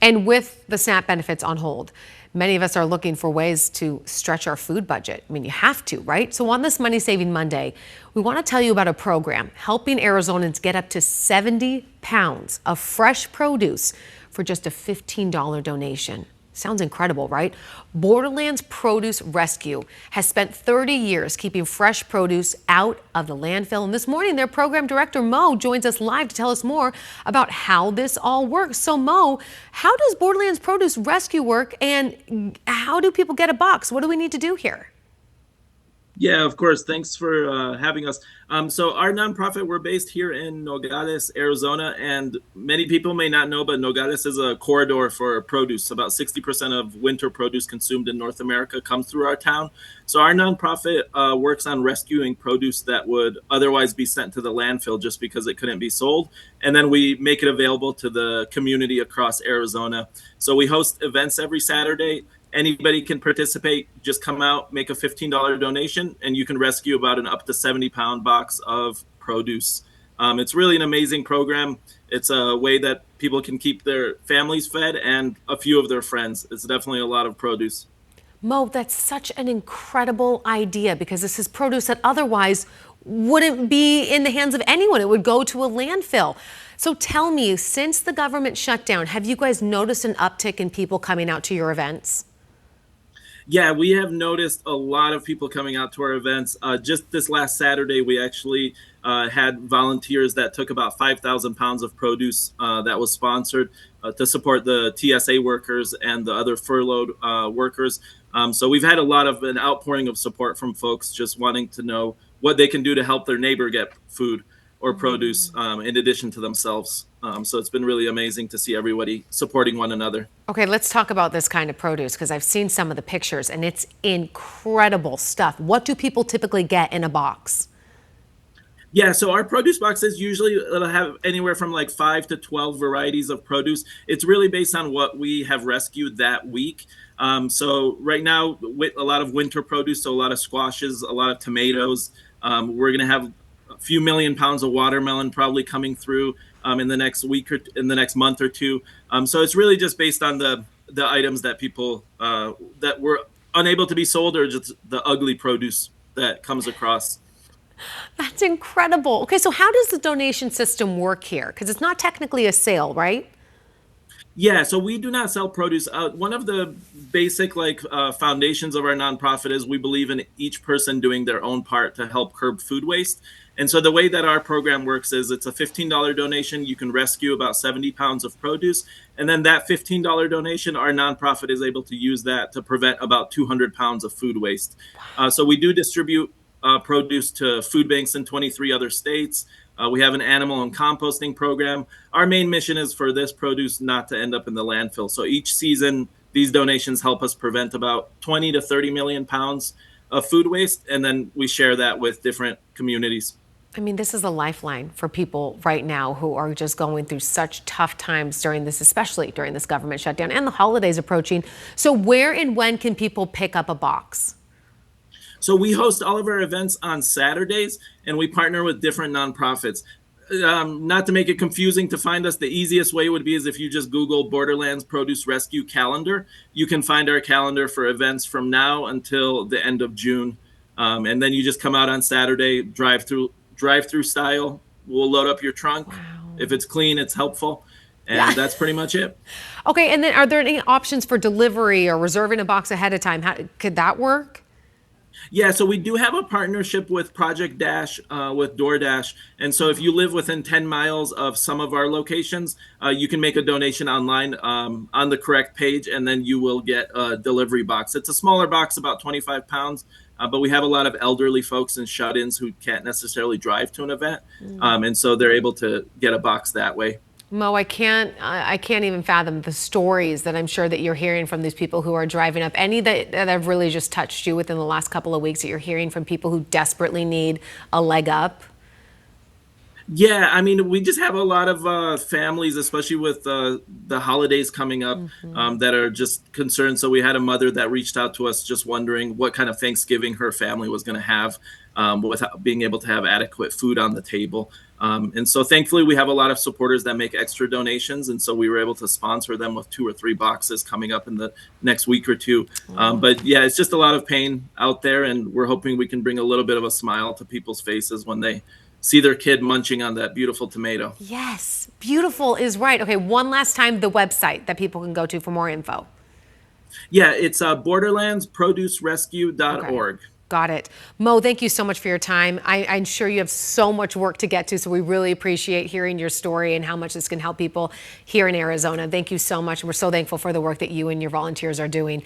And with the SNAP benefits on hold, many of us are looking for ways to stretch our food budget. I mean, you have to, right? So on this Money Saving Monday, we want to tell you about a program helping Arizonans get up to 70 pounds of fresh produce for just a $15 donation. Sounds incredible, right? Borderlands Produce Rescue has spent 30 years keeping fresh produce out of the landfill. And this morning, their program director, Mo, joins us live to tell us more about how this all works. So, Mo, how does Borderlands Produce Rescue work, and how do people get a box? What do we need to do here? Yeah, of course. Thanks for having us. So our nonprofit, we're based here in Nogales, Arizona, and many people may not know, but Nogales is a corridor for produce. About 60% of winter produce consumed in North America comes through our town. So our nonprofit works on rescuing produce that would otherwise be sent to the landfill just because it couldn't be sold. And then we make it available to the community across Arizona. So we host events every Saturday. Anybody can participate. Just come out, make a $15 donation, and you can rescue about an up to 70-pound box of produce. It's really an amazing program. It's a way that people can keep their families fed and a few of their friends. It's definitely a lot of produce. Mo, that's such an incredible idea, because this is produce that otherwise wouldn't be in the hands of anyone. It would go to a landfill. So tell me, since the government shut down, have you guys noticed an uptick in people coming out to your events? Yeah, we have noticed a lot of people coming out to our events. Just this last Saturday, we actually had volunteers that took about 5,000 pounds of produce that was sponsored to support the TSA workers and the other furloughed workers. So we've had a lot of an outpouring of support from folks just wanting to know what they can do to help their neighbor get food or produce in addition to themselves. So it's been really amazing to see everybody supporting one another. Okay, let's talk about this kind of produce, because I've seen some of the pictures and it's incredible stuff. What do people typically get in a box? Yeah, so our produce boxes usually it'll have anywhere from like 5 to 12 varieties of produce. It's really based on what we have rescued that week. So right now, with a lot of winter produce, so a lot of squashes, a lot of tomatoes. We're going to have a few million pounds of watermelon probably coming through in the next week or in the next month or two. So it's really just based on the items that people that were unable to be sold, or just the ugly produce that comes across. That's incredible. Okay, so how does the donation system work here? Because it's not technically a sale, right? Yeah, so we do not sell produce. One of the basic foundations of our nonprofit is we believe in each person doing their own part to help curb food waste. And so the way that our program works is it's a $15 donation. You can rescue about 70 pounds of produce. And then that $15 donation, our nonprofit is able to use that to prevent about 200 pounds of food waste. So we do distribute produce to food banks in 23 other states. We have an animal and composting program. Our main mission is for this produce not to end up in the landfill. So each season, these donations help us prevent about 20 to 30 million pounds of food waste, and then we share that with different communities. I mean, this is a lifeline for people right now who are just going through such tough times during this, especially during this government shutdown and the holidays approaching. So where and when can people pick up a box? So we host all of our events on Saturdays, and we partner with different nonprofits. Not to make it confusing to find us, the easiest way would be is if you just Google Borderlands Produce Rescue Calendar. You can find our calendar for events from now until the end of June. And then you just come out on Saturday, drive-through style. We'll load up your trunk. Wow. If it's clean, it's helpful. And Yeah. that's pretty much it. Okay, and then are there any options for delivery or reserving a box ahead of time? How could that work? Yeah, so we do have a partnership with Project Dash, with DoorDash. And so if you live within 10 miles of some of our locations, you can make a donation online on the correct page, and then you will get a delivery box. It's a smaller box, about 25 pounds, but we have a lot of elderly folks and shut-ins who can't necessarily drive to an event. And so they're able to get a box that way. Mo, I can't even fathom the stories that I'm sure that you're hearing from these people who are driving up. Any that have really just touched you within the last couple of weeks that you're hearing from people who desperately need a leg up? Yeah, I mean, we just have a lot of families, especially with the holidays coming up, that are just concerned. So we had a mother that reached out to us, just wondering what kind of Thanksgiving her family was going to have, without being able to have adequate food on the table. And so thankfully, we have a lot of supporters that make extra donations, and so we were able to sponsor them with 2 or 3 boxes coming up in the next week or two. But yeah, it's just a lot of pain out there, and we're hoping we can bring a little bit of a smile to people's faces when they see their kid munching on that beautiful tomato. Yes, beautiful is right. Okay, one last time, the website that people can go to for more info. Yeah, it's Okay. borderlandsproducerescue.org. Got it. Mo, thank you so much for your time. I'm sure you have so much work to get to, so we really appreciate hearing your story and how much this can help people here in Arizona. Thank you so much. We're so thankful for the work that you and your volunteers are doing.